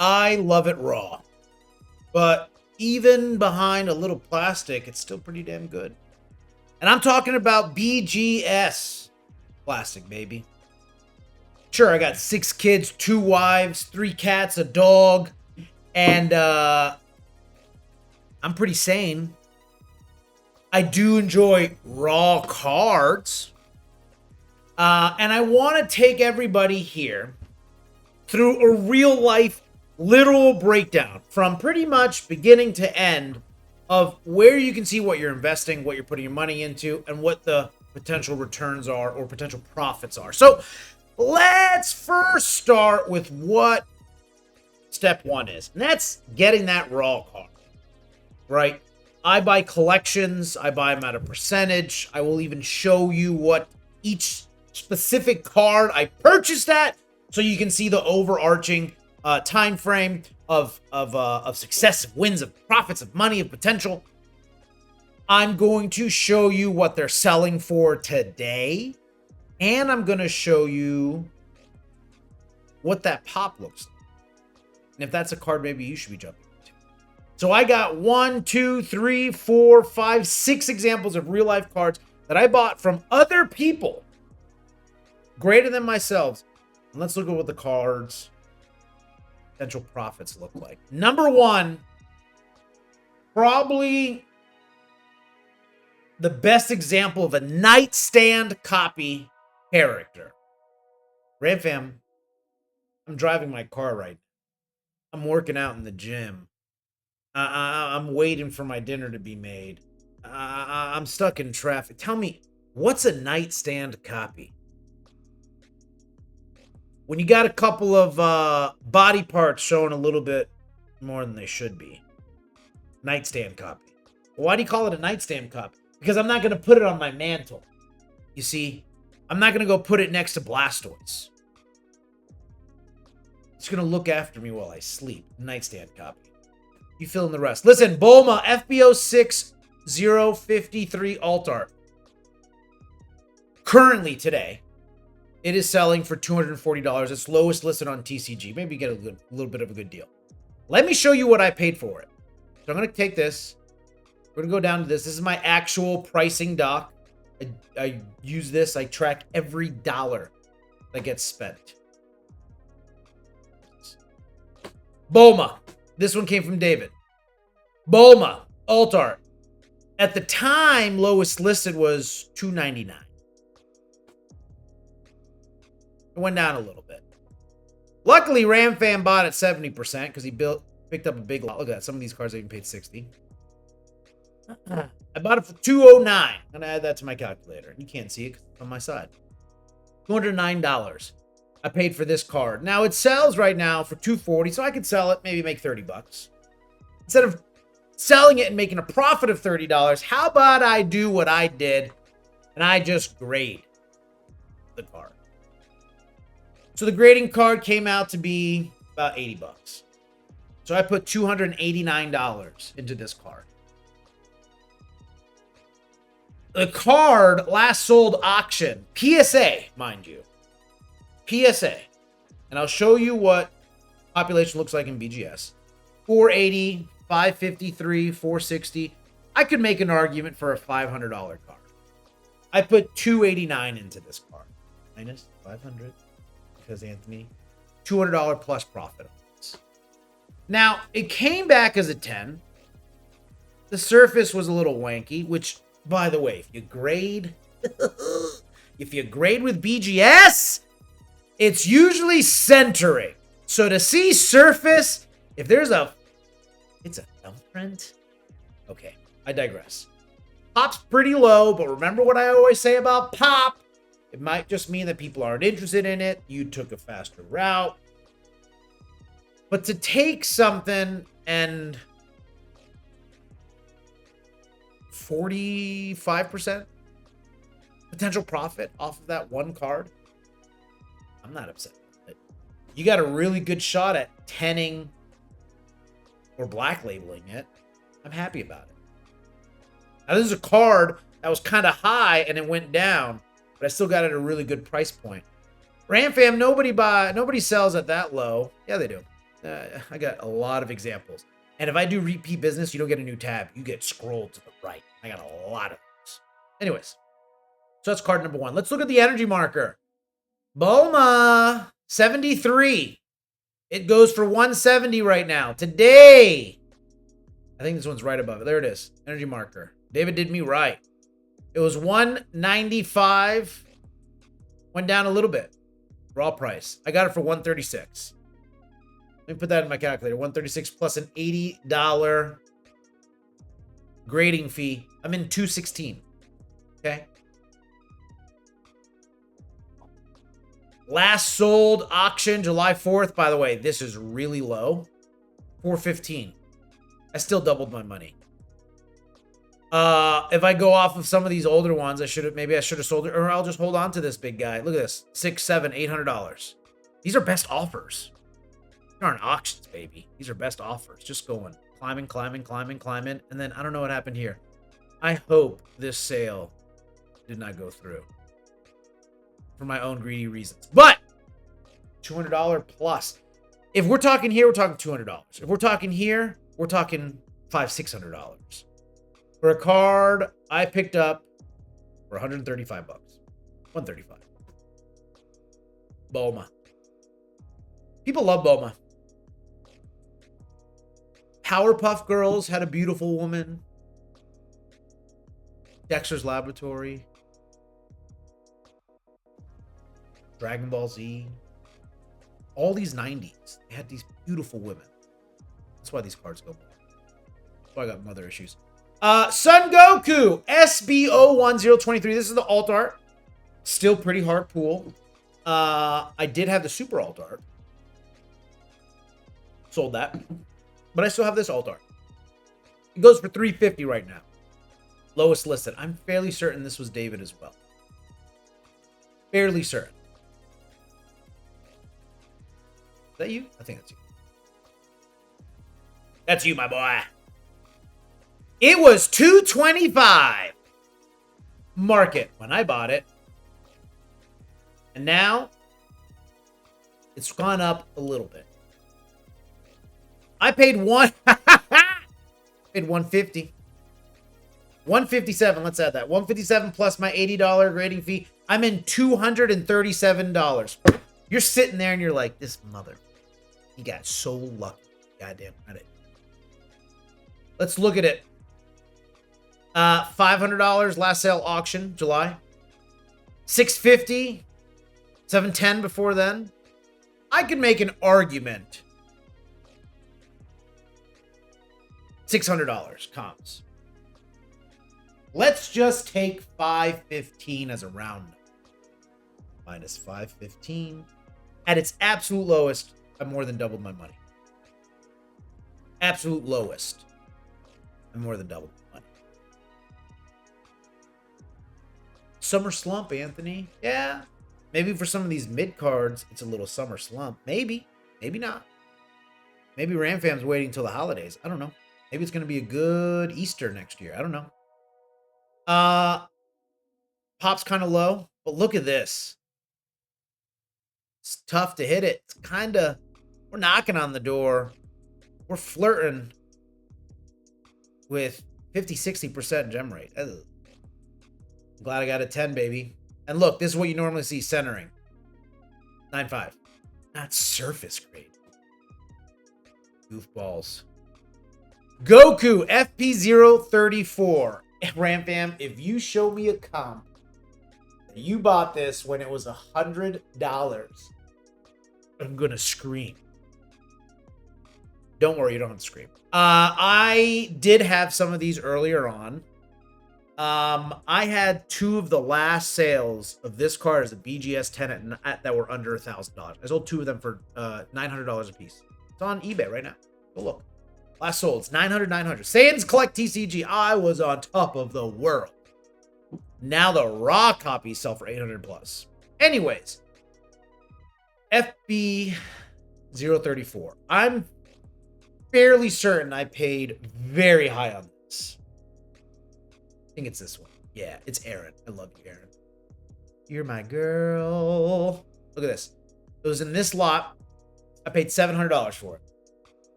I love it raw. But even behind a little plastic, it's still pretty damn good. And I'm talking about BGS plastic, baby. Sure, I got 6 kids, 2 wives, 3 cats, a dog, and I'm pretty sane. I do enjoy raw cards. And I want to take everybody here through a real life, literal breakdown from pretty much beginning to end of where you can see what you're investing, what you're putting your money into, and what the potential returns are or potential profits are. So let's first start with what step 1 is. And that's getting that raw card, right? I buy collections. I buy them at a percentage. I will even show you what each specific card I purchased at, so you can see the overarching time frame of success, of wins, of profits, of money, of potential. I'm going to show you what they're selling for today, and I'm going to show you what that pop looks like. And if that's a card, maybe you should be jumping into. So I got 1, 2, 3, 4, 5, 6 examples of real life cards that I bought from other people greater than myself. And let's look at what the cards' potential profits look like. Number 1, probably the best example of a nightstand copy character. Red Fam, I'm driving my car right now. I'm working out in the gym. I'm waiting for my dinner to be made. I'm stuck in traffic. Tell me, what's a nightstand copy? When you got a couple of body parts showing a little bit more than they should be. Nightstand copy. Well, why do you call it a nightstand copy? Because I'm not going to put it on my mantle. You see, I'm not going to go put it next to Blastoise. It's going to look after me while I sleep. Nightstand copy. You fill in the rest. Listen, Bulma, FBO 6053 alt art. Currently today, it is selling for $240. It's lowest listed on TCG. Maybe you get a little bit of a good deal. Let me show you what I paid for it. So I'm going to take this. We're going to go down to this. This is my actual pricing doc. I use this. I track every dollar that gets spent. Bulma. This one came from David. Bulma. Alt art. At the time, lowest listed was $299. It went down a little bit. Luckily, Ramfam bought at 70% because he picked up a big lot. Look at that. Some of these cards I even paid $60. I bought it for $209. I'm going to add that to my calculator. You can't see it because it's on my side. $209. I paid for this card. Now, it sells right now for $240, so I could sell it, maybe make $30. Instead of selling it and making a profit of $30, how about I do what I did and I just grade the card? So the grading card came out to be about $80. So I put $289 into this card. The card last sold auction, PSA, mind you. PSA. And I'll show you what population looks like in BGS. 480, 553, 460. I could make an argument for a $500 card. I put $289 into this card. Minus 500 because Anthony. $200 plus profit on this. Now, it came back as a 10. The surface was a little wanky, which, by the way, if you grade with BGS, it's usually centering. So to see surface, if there's it's a thumbprint. Okay, I digress. Pop's pretty low, but remember what I always say about pop. It might just mean that people aren't interested in it. You took a faster route. But to take something and 45% potential profit off of that one card, I'm not upset with it. You got a really good shot at tenning or black labeling it. I'm happy about it. Now, this is a card that was kind of high and it went down, but I still got it at a really good price point. Ramfam, nobody sells at that low. Yeah, they do. I got a lot of examples. And if I do repeat business, you don't get a new tab. You get scrolled to the right. I got a lot of those. Anyways, so that's card number 1. Let's look at the energy marker. Bulma, 73. It goes for 170 right now. Today. I think this one's right above it. There it is. Energy marker. David did me right. It was 195. Went down a little bit. Raw price. I got it for 136. Let me put that in my calculator. 136 plus an $80 grading fee. I'm in 216. Okay. Last sold auction July 4th. By the way, this is really low. 415. I still doubled my money. If I go off of some of these older ones, I should have sold it, or I'll just hold on to this big guy. Look at this. $600, $700, $800. These are best offers. These aren't auctions, baby. These are best offers. Just going. Climbing. And then I don't know what happened here. I hope this sale did not go through. For my own greedy reasons. But $200 plus. If we're talking here, we're talking $200. If we're talking here, we're talking $500-$600 for a card I picked up for $135. $135. Bulma. People love Bulma. Powerpuff Girls had a beautiful woman. Dexter's Laboratory. Dragon Ball Z. All these 90s, they had these beautiful women. That's why these cards go bad. That's why I got mother issues. Son Goku, SBO1023. This is the alt art. Still pretty hard pool. I did have the super alt art. Sold that. But I still have this alt art. It goes for $350 right now. Lowest listed. I'm fairly certain this was David as well. Fairly certain. Is that you? I think that's you. That's you, my boy. It was $225 market when I bought it. And now it's gone up a little bit. I paid paid $150. $157. Let's add that. $157 plus my $80 grading fee. I'm in $237. You're sitting there and you're like, this mother. He got so lucky. Goddamn credit. Let's look at it. $500 last sale auction, July. $650. $710 before then. I could make an argument. $600 comps. Let's just take $515 as a round number. Minus $515. At its absolute lowest, I more than doubled my money. Absolute lowest. I more than doubled my money. Summer slump, Anthony. Yeah. Maybe for some of these mid cards, it's a little summer slump. Maybe. Maybe not. Maybe RamFam's waiting till the holidays. I don't know. Maybe it's going to be a good Easter next year. I don't know. Pop's kind of low, but look at this. It's tough to hit it. It's kind of, we're knocking on the door. We're flirting with 50-60% gem rate. Ugh. I'm glad I got a 10, baby. And look, this is what you normally see centering. 9.5. Not surface grade. Goofballs. Goku, FP034. RamFam, if you show me a comp, you bought this when it was $100, I'm gonna scream. Don't worry, you don't have to scream. I did have some of these earlier on. I had two of the last sales of this card as a BGS 10 that were under $1,000. I sold two of them for $900 a piece. It's on eBay right now. Go look. Last sold. It's $900. Saiyans collect TCG. I was on top of the world. Now the raw copies sell for $800 plus. Anyways, FB034. I'm fairly certain I paid very high on this. I think it's this one. Yeah, it's Aaron. I love you, Aaron. You're my girl. Look at this. It was in this lot. I paid $700 for it.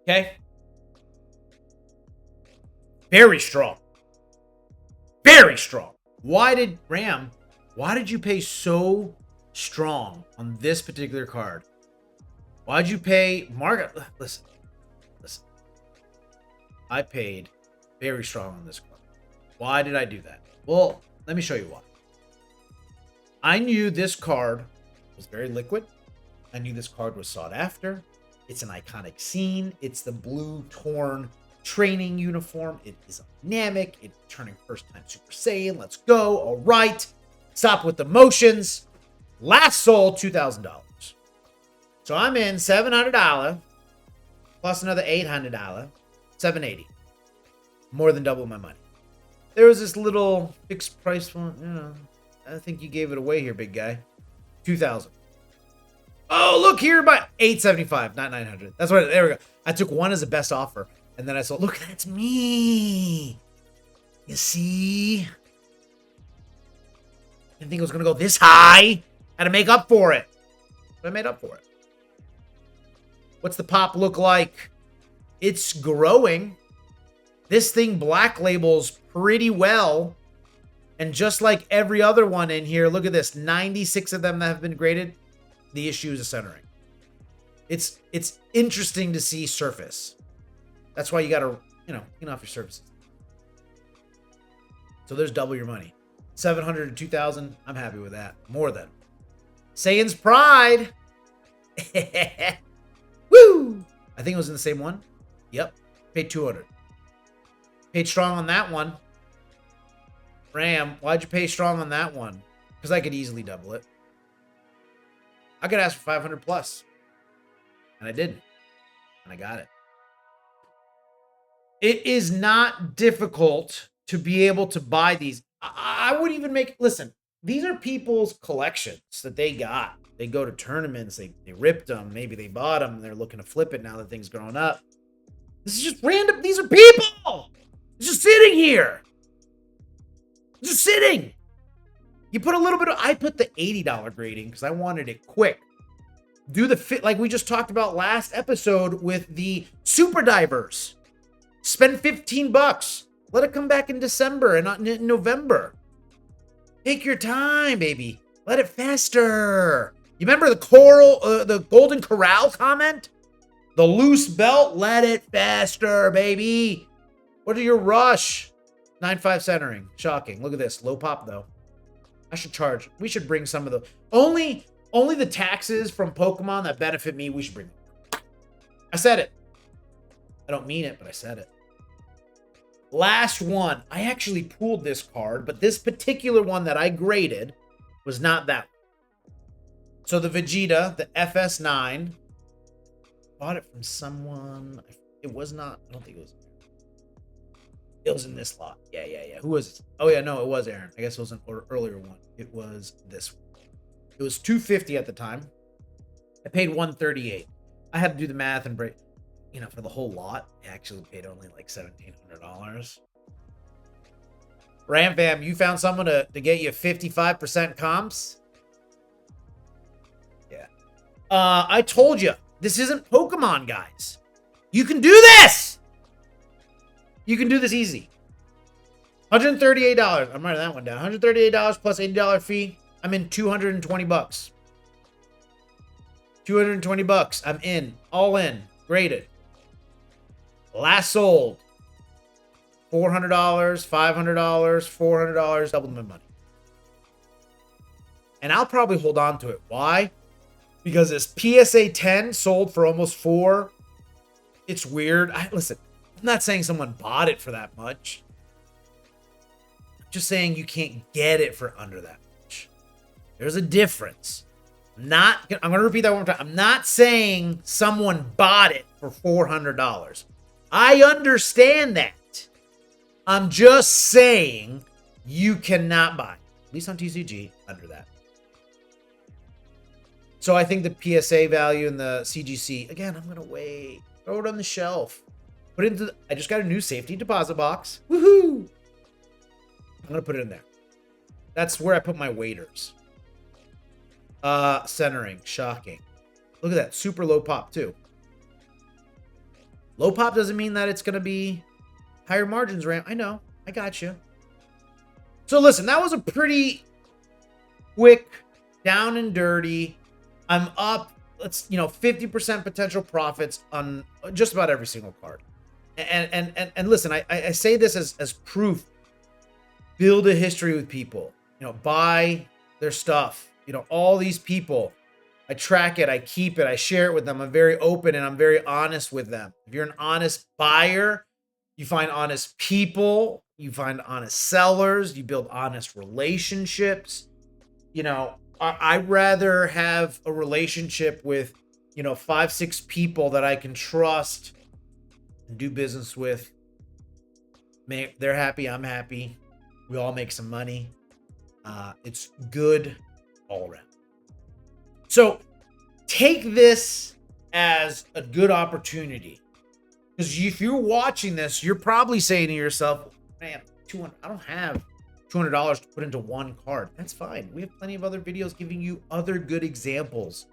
Okay? Very strong. Very strong. Why did you pay so strong on this particular card? Why'd you pay Margaret? Listen. I paid very strong on this card. Why did I do that? Well, let me show you why. I knew this card was very liquid. I knew this card was sought after. It's an iconic scene. It's the blue torn training uniform. It is dynamic. It's turning first time Super Saiyan. Let's go. All right. Stop with the motions. Last sold $2,000. So I'm in $700 plus another $800, $780. More than double my money. There was this little fixed price one. You know, I think you gave it away here, big guy. $2,000. Oh, look here, by $875, not $900. That's what. There we go. I took one as a best offer, and then I saw. Look, that's me. You see? I didn't think it was gonna go this high. Had to make up for it. But I made up for it. What's the pop look like? It's growing. This thing black labels pretty well. And just like every other one in here, look at this. 96 of them that have been graded. The issue is the centering. It's interesting to see surface. That's why you gotta, clean off your surfaces. So there's double your money. 700 to 2,000. I'm happy with that. More than. Saiyan's Pride. Woo! I think it was in the same one. Yep. Paid 200. Paid strong on that one. Ram, why'd you pay strong on that one? Because I could easily double it. I could ask for 500 plus. And I didn't. And I got it. It is not difficult to be able to buy these. I would even make, listen, these are people's collections that they got. They go to tournaments, they ripped them, maybe they bought them, and they're looking to flip it now that things grown up. This is just random. These are people. It's just sitting here. Just sitting. You put a little bit of, I put the $80 grading because I wanted it quick. Do the fit like we just talked about last episode with the super divers. Spend $15. Let it come back in December and not in November. Take your time, baby. Let it fester. You remember the Golden Corral comment? The loose belt, let it fester, baby. What are your rush? 9.5 centering. Shocking. Look at this. Low pop, though. I should charge. We should bring some of the... Only the taxes from Pokemon that benefit me, we should bring them. I said it. I don't mean it, but I said it. Last one. I actually pulled this card, but this particular one that I graded was not that one. So the Vegeta, the FS9, bought it from someone. It was not... I don't think it was... It was in this lot. Yeah. Who was it? Oh, yeah, no, it was Aaron. I guess it was an earlier one. It was this one. It was $250 at the time. I paid $138. I had to do the math and break, for the whole lot. I actually paid only like $1,700. Ram Fam, you found someone to get you 55% comps? Yeah. I told you, this isn't Pokemon, guys. You can do this! You can do this easy. $138. I'm writing that one down. $138 plus $80 fee. I'm in $220. $220. I'm in. All in. Graded. Last sold. $400, $500, $400. Doubled my money. And I'll probably hold on to it. Why? Because this PSA 10 sold for almost $4. It's weird. Listen. I'm not saying someone bought it for that much. I'm just saying you can't get it for under that much. There's a difference. I'm going to repeat that one more time. I'm not saying someone bought it for $400. I understand that. I'm just saying you cannot buy, at least on TCG, under that. So I think the PSA value and the CGC, again, I'm going to wait. Throw it on the shelf. Put it into I just got a new safety deposit box. Woohoo! I'm going to put it in there. That's where I put my waiters. Centering. Shocking. Look at that. Super low pop, too. Low pop doesn't mean that it's going to be higher margins, Ram. I know. I got you. So listen, that was a pretty quick, down and dirty. I'm up, 50% potential profits on just about every single card. And listen, I say this as proof. Build a history with people. Buy their stuff. All these people. I track it, I keep it, I share it with them. I'm very open and I'm very honest with them. If you're an honest buyer, you find honest people, you find honest sellers, you build honest relationships. I'd rather have a relationship with, 5-6 people that I can trust and do business with. They're happy, I'm happy. We all make some money. It's good all around. So take this as a good opportunity, because if you're watching this, you're probably saying to yourself, man, I don't have $200 to put into one card. That's fine. We have plenty of other videos giving you other good examples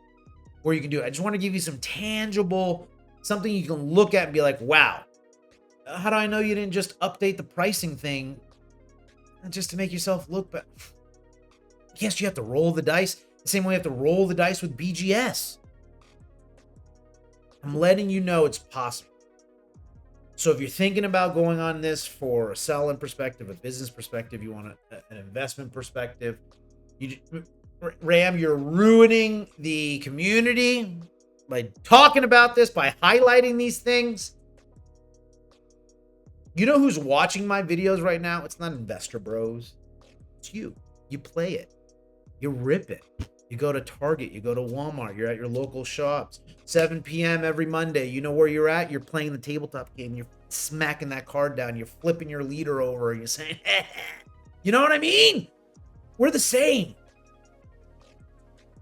where you can do it. I just want to give you some tangible, something you can look at and be like, wow, how do I know you didn't just update the pricing thing just to make yourself look better? Yes, you have to roll the dice. The same way you have to roll the dice with BGS. I'm letting you know it's possible. So if you're thinking about going on this for a selling perspective, a business perspective, you want an investment perspective, Ram, you're ruining the community by talking about this, by highlighting these things. You know who's watching my videos right now? It's not Investor Bros. It's you. You play it. You rip it. You go to Target, you go to Walmart, you're at your local shops. 7 p.m. every Monday, you know where you're at? You're playing the tabletop game. You're smacking that card down. You're flipping your leader over. And you're saying, you know what I mean? We're the same.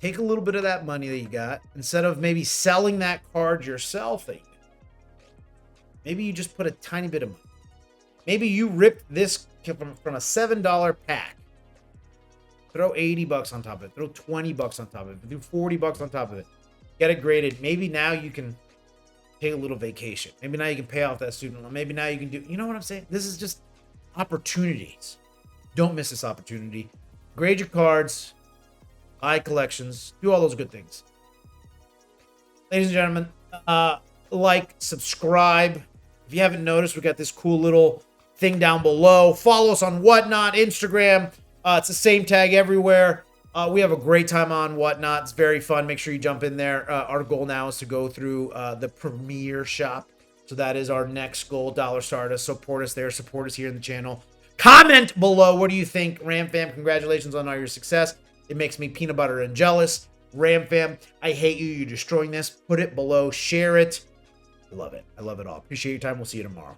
Take a little bit of that money that you got. Instead of maybe selling that card yourself, maybe you just put a tiny bit of money. Maybe you ripped this from a $7 pack. Throw $80 on top of it. Throw $20 on top of it. Do $40 on top of it. Get it graded. Maybe now you can take a little vacation. Maybe now you can pay off that student loan. Maybe now you can do, you know what I'm saying? This is just opportunities. Don't miss this opportunity. Grade your cards. Buy collections. Do all those good things. Ladies and gentlemen, like, subscribe. If you haven't noticed, we got this cool little thing down below. Follow us on Whatnot, Instagram. It's the same tag everywhere. We have a great time on Whatnot. It's very fun. Make sure you jump in there. Our goal now is to go through the Premier Shop. So that is our next goal. Dollar Stardust. Support us there. Support us here in the channel. Comment below. What do you think? Ram Fam, congratulations on all your success. It makes me peanut butter and jealous. Ram Fam, I hate you. You're destroying this. Put it below. Share it. I love it. I love it all. Appreciate your time. We'll see you tomorrow.